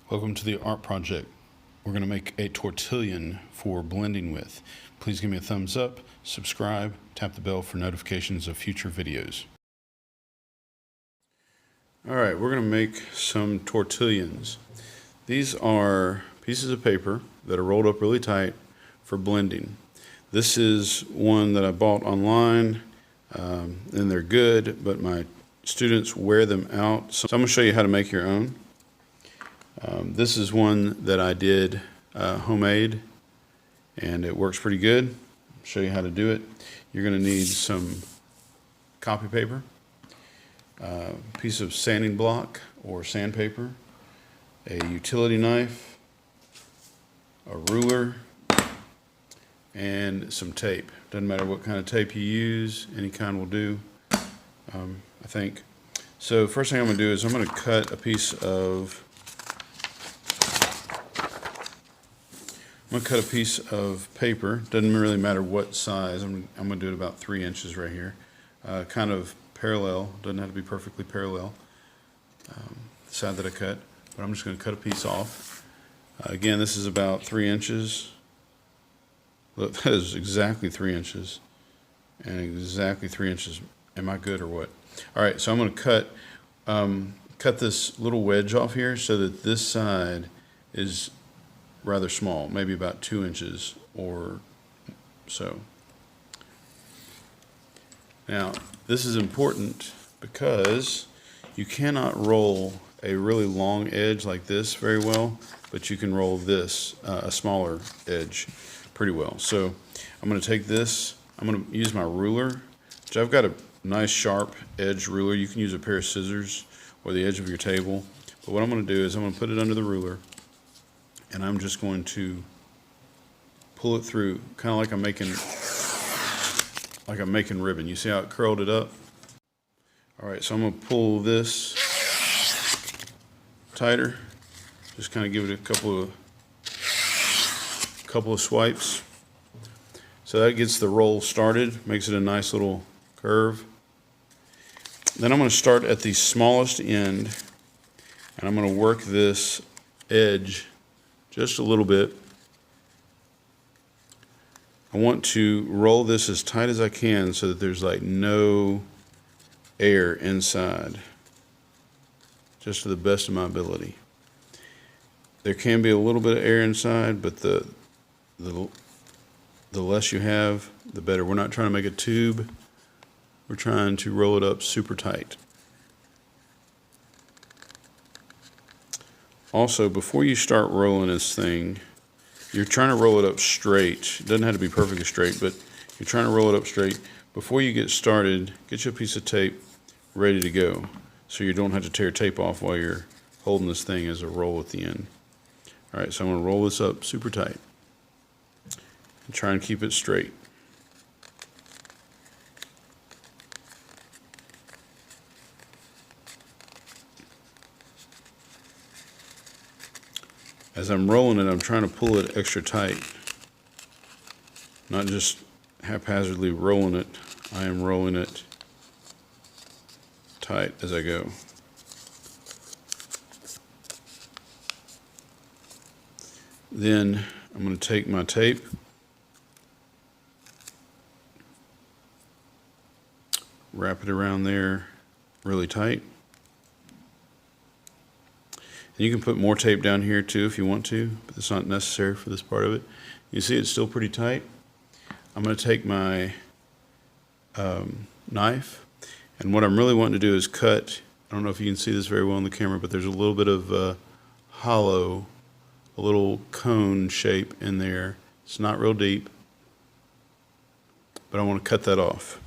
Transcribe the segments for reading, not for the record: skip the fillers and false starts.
Welcome to the art project. We're going to make a tortillon for blending with. Please give me a thumbs up, subscribe, tap the bell for notifications of future videos. Alright, we're going to make some tortillons. These are pieces of paper that are rolled up really tight for blending. This is one that I bought online, and they're good, but my students wear them out. So I'm going to show you how to make your own. This is one that I did homemade, and it works pretty good. I'll show you how to do it. You're going to need some copy paper, a piece of sanding block or sandpaper, a utility knife, a ruler, and some tape. Doesn't matter what kind of tape you use, any kind will do, I think. So first thing I'm going to do is I'm going to cut a piece of paper. Doesn't really matter what size. I'm going to do it about 3 inches right here. Kind of parallel. Doesn't have to be perfectly parallel. The side that I cut. But I'm just going to cut a piece off. Again, this is about 3 inches. Look, that is exactly 3 inches. And exactly 3 inches. Am I good or what? Alright, so I'm going to cut this little wedge off here so that this side is rather small, maybe about 2 inches or so. Now, this is important because you cannot roll a really long edge like this very well, but you can roll this, a smaller edge, pretty well. So I'm going to take this, I'm going to use my ruler, which I've got a nice sharp edge ruler. You can use a pair of scissors or the edge of your table. But what I'm going to do is I'm going to put it under the ruler, and I'm just going to pull it through, kind of like I'm making ribbon. You see how it curled it up? All right, so I'm going to pull this tighter. Just kind of give it a couple of swipes. So that gets the roll started, makes it a nice little curve. Then I'm going to start at the smallest end, and I'm going to work this edge just a little bit. I want to roll this as tight as I can so that there's like no air inside, just to the best of my ability. There can be a little bit of air inside, but the less you have, the better. We're not trying to make a tube. We're trying to roll it up super tight. Also, before you start rolling this thing, you're trying to roll it up straight. It doesn't have to be perfectly straight, but you're trying to roll it up straight. Before you get started, get you a piece of tape ready to go so you don't have to tear tape off while you're holding this thing as a roll at the end. Alright, so I'm going to roll this up super tight and try and keep it straight. As I'm rolling it, I'm trying to pull it extra tight, not just haphazardly rolling it. I am rolling it tight as I go. Then I'm going to take my tape, wrap it around there really tight. And you can put more tape down here too if you want to, but it's not necessary for this part of it. You see it's still pretty tight. I'm going to take my knife, and what I'm really wanting to do is cut. I don't know if you can see this very well on the camera, but there's a little bit of hollow, a little cone shape in there. It's not real deep, but I want to cut that off.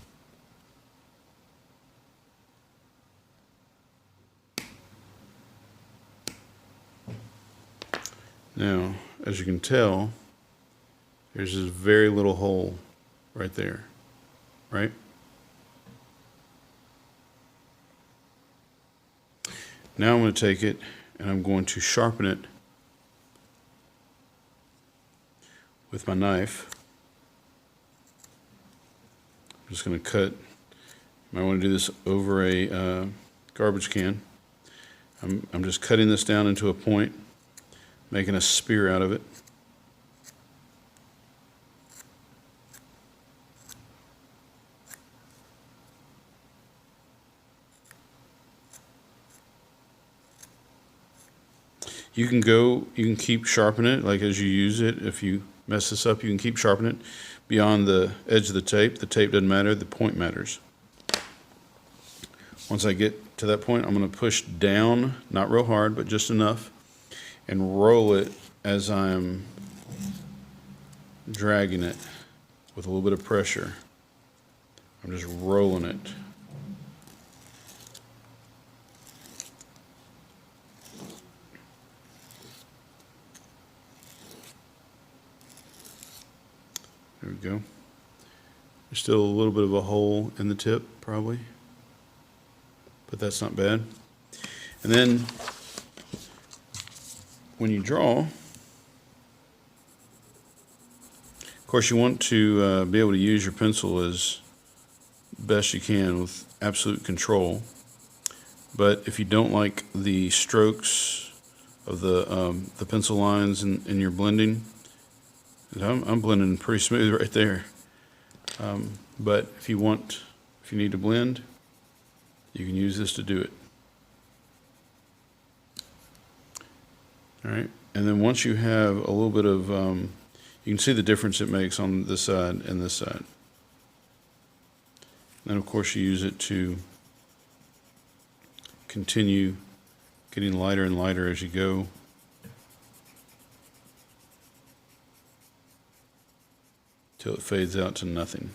Now, as you can tell, there's this very little hole right there, right? Now I'm going to take it and I'm going to sharpen it with my knife. I'm just going to cut. You might want to do this over a garbage can. I'm just cutting this down into a point. making a spear out of it. You can keep sharpening it, like as you use it. If you mess this up, you can keep sharpening it beyond the edge of the tape. The tape doesn't matter, the point matters. Once I get to that point, I'm going to push down, not real hard, but just enough, and roll it as I'm dragging it with a little bit of pressure. I'm just rolling it. There we go. There's still a little bit of a hole in the tip, probably, but that's not bad. And then when you draw, of course, you want to be able to use your pencil as best you can with absolute control. But if you don't like the strokes of the pencil lines in your blending, I'm blending pretty smooth right there. But if you need to blend, you can use this to do it. All right, and then once you have a little bit of, you can see the difference it makes on this side and this side. Then of course you use it to continue getting lighter and lighter as you go. Till it fades out to nothing.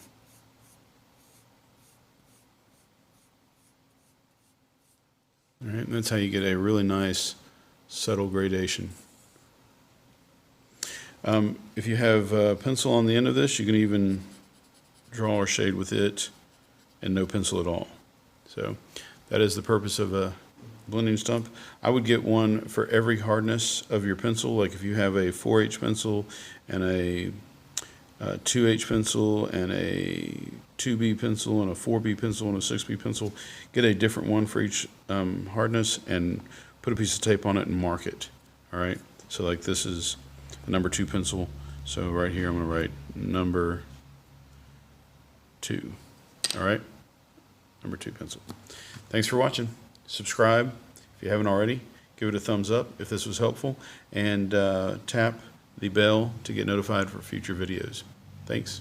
All right, and that's how you get a really nice subtle gradation. If you have a pencil on the end of this, you can even draw or shade with it and no pencil at all. So that is the purpose of a blending stump. I would get one for every hardness of your pencil. Like if you have a 4H pencil and a 2H pencil and a 2B pencil and a 4B pencil and a 6B pencil, get a different one for each hardness and put a piece of tape on it and mark it. All right, so like this is a number 2 pencil, so right here I'm going to write number 2. All right, number 2 pencil. Thanks for watching. Subscribe if you haven't already. Give it a thumbs up if this was helpful, and tap the bell to get notified for future videos. Thanks.